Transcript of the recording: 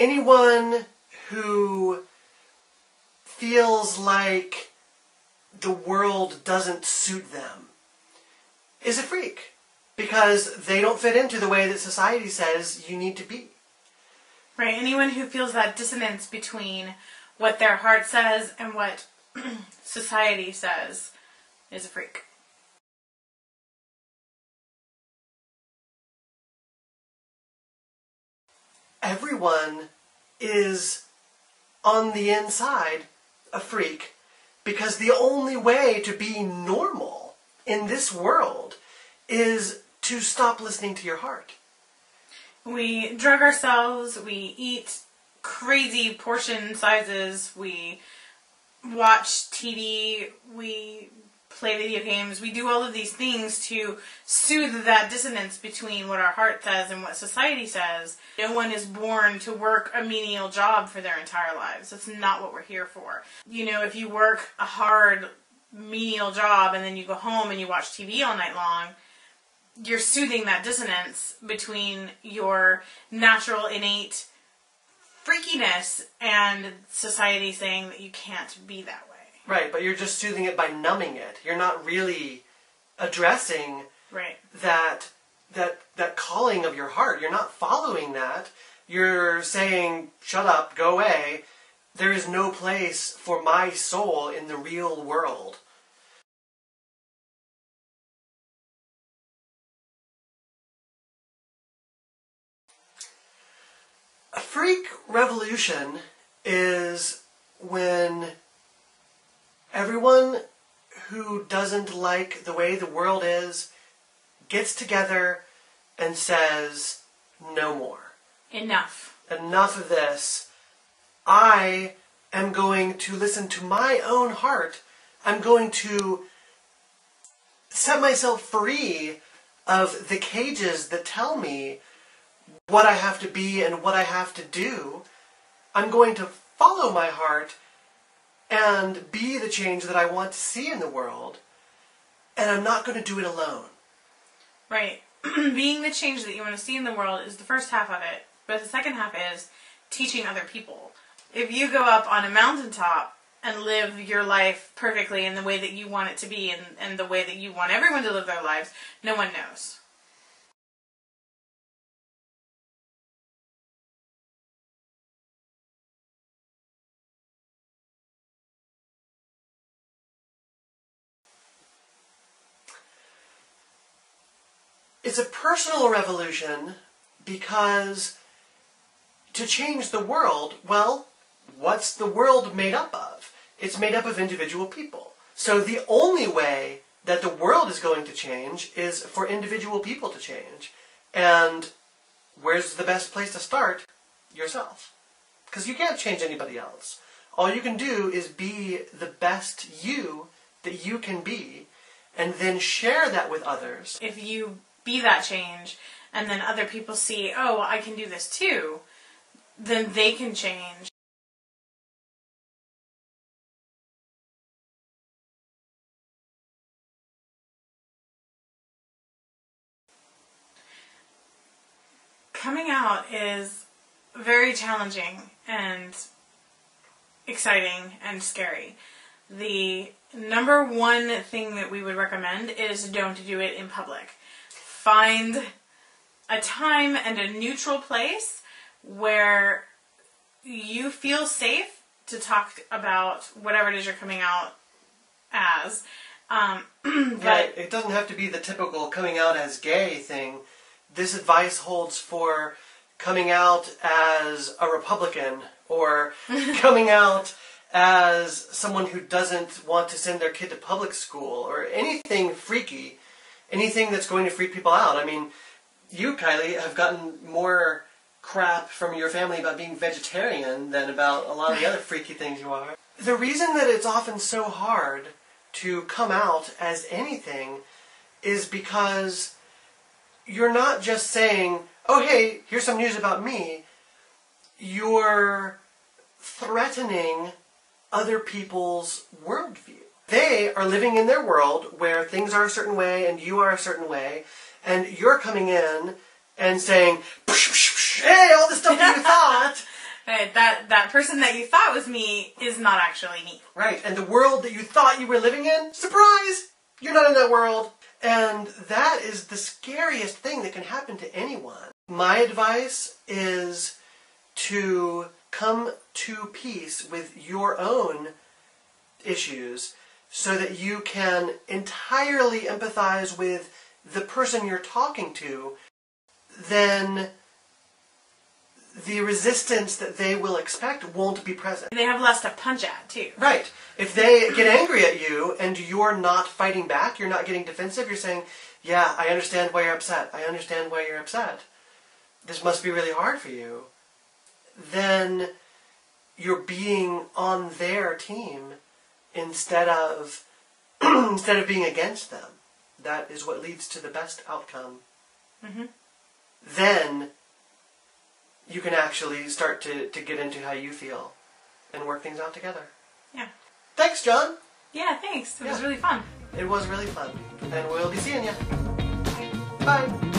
anyone who feels like the world doesn't suit them is a freak, because they don't fit into the way that society says you need to be. Right, anyone who feels that dissonance between what their heart says and what society says is a freak. Everyone is, on the inside, a freak, because the only way to be normal in this world is to stop listening to your heart. We drug ourselves, we eat crazy portion sizes, we watch TV, we play video games, we do all of these things to soothe that dissonance between what our heart says and what society says. No one is born to work a menial job for their entire lives. That's not what we're here for. You know, if you work a hard, menial job and then you go home and you watch TV all night long, you're soothing that dissonance between your natural, innate freakiness and society saying that you can't be that way. Right, but you're just soothing it by numbing it. You're not really addressing that calling of your heart. You're not following that. You're saying, shut up, go away. There is no place for my soul in the real world. A freak revolution is when everyone who doesn't like the way the world is gets together and says, no more. Enough. Enough of this. I am going to listen to my own heart. I'm going to set myself free of the cages that tell me what I have to be and what I have to do. I'm going to follow my heart and be the change that I want to see in the world. And I'm not going to do it alone. Right. Being the change that you want to see in the world is the first half of it. But the second half is teaching other people. If you go up on a mountaintop and live your life perfectly in the way that you want it to be and the way that you want everyone to live their lives, no one knows. It's a personal revolution because to change the world, well, what's the world made up of? It's made up of individual people. So the only way that the world is going to change is for individual people to change. And where's the best place to start? Yourself. Because you can't change anybody else. All you can do is be the best you that you can be, and then share that with others. If you be that change, and then other people see, oh, I can do this too, then they can change. Coming out is very challenging and exciting and scary. The number one thing that we would recommend is don't do it in public. Find a time and a neutral place where you feel safe to talk about whatever it is you're coming out as. But it doesn't have to be the typical coming out as gay thing. This advice holds for coming out as a Republican or coming out as someone who doesn't want to send their kid to public school or anything freaky, anything that's going to freak people out. I mean, you, Kylie, have gotten more crap from your family about being vegetarian than about a lot of the other freaky things you are. The reason that it's often so hard to come out as anything is because you're not just saying, oh, hey, here's some news about me. You're threatening other people's worldview. They are living in their world where things are a certain way and you are a certain way, and you're coming in and saying, hey, all the stuff that you thought That person that you thought was me is not actually me. Right, and the world that you thought you were living in, surprise! You're not in that world. And that is the scariest thing that can happen to anyone. My advice is to come to peace with your own issues so that you can entirely empathize with the person you're talking to. Then the resistance that they will expect won't be present. They have less to punch at, too. Right. If they get angry at you and you're not fighting back, you're not getting defensive, you're saying, yeah, I understand why you're upset. I understand why you're upset. This must be really hard for you. Then you're being on their team instead of being against them. That is what leads to the best outcome. Mm-hmm. Then you can actually start to get into how you feel and work things out together. Yeah. Thanks, John. Yeah, thanks. It was really fun. It was really fun. And we'll be seeing you. Bye.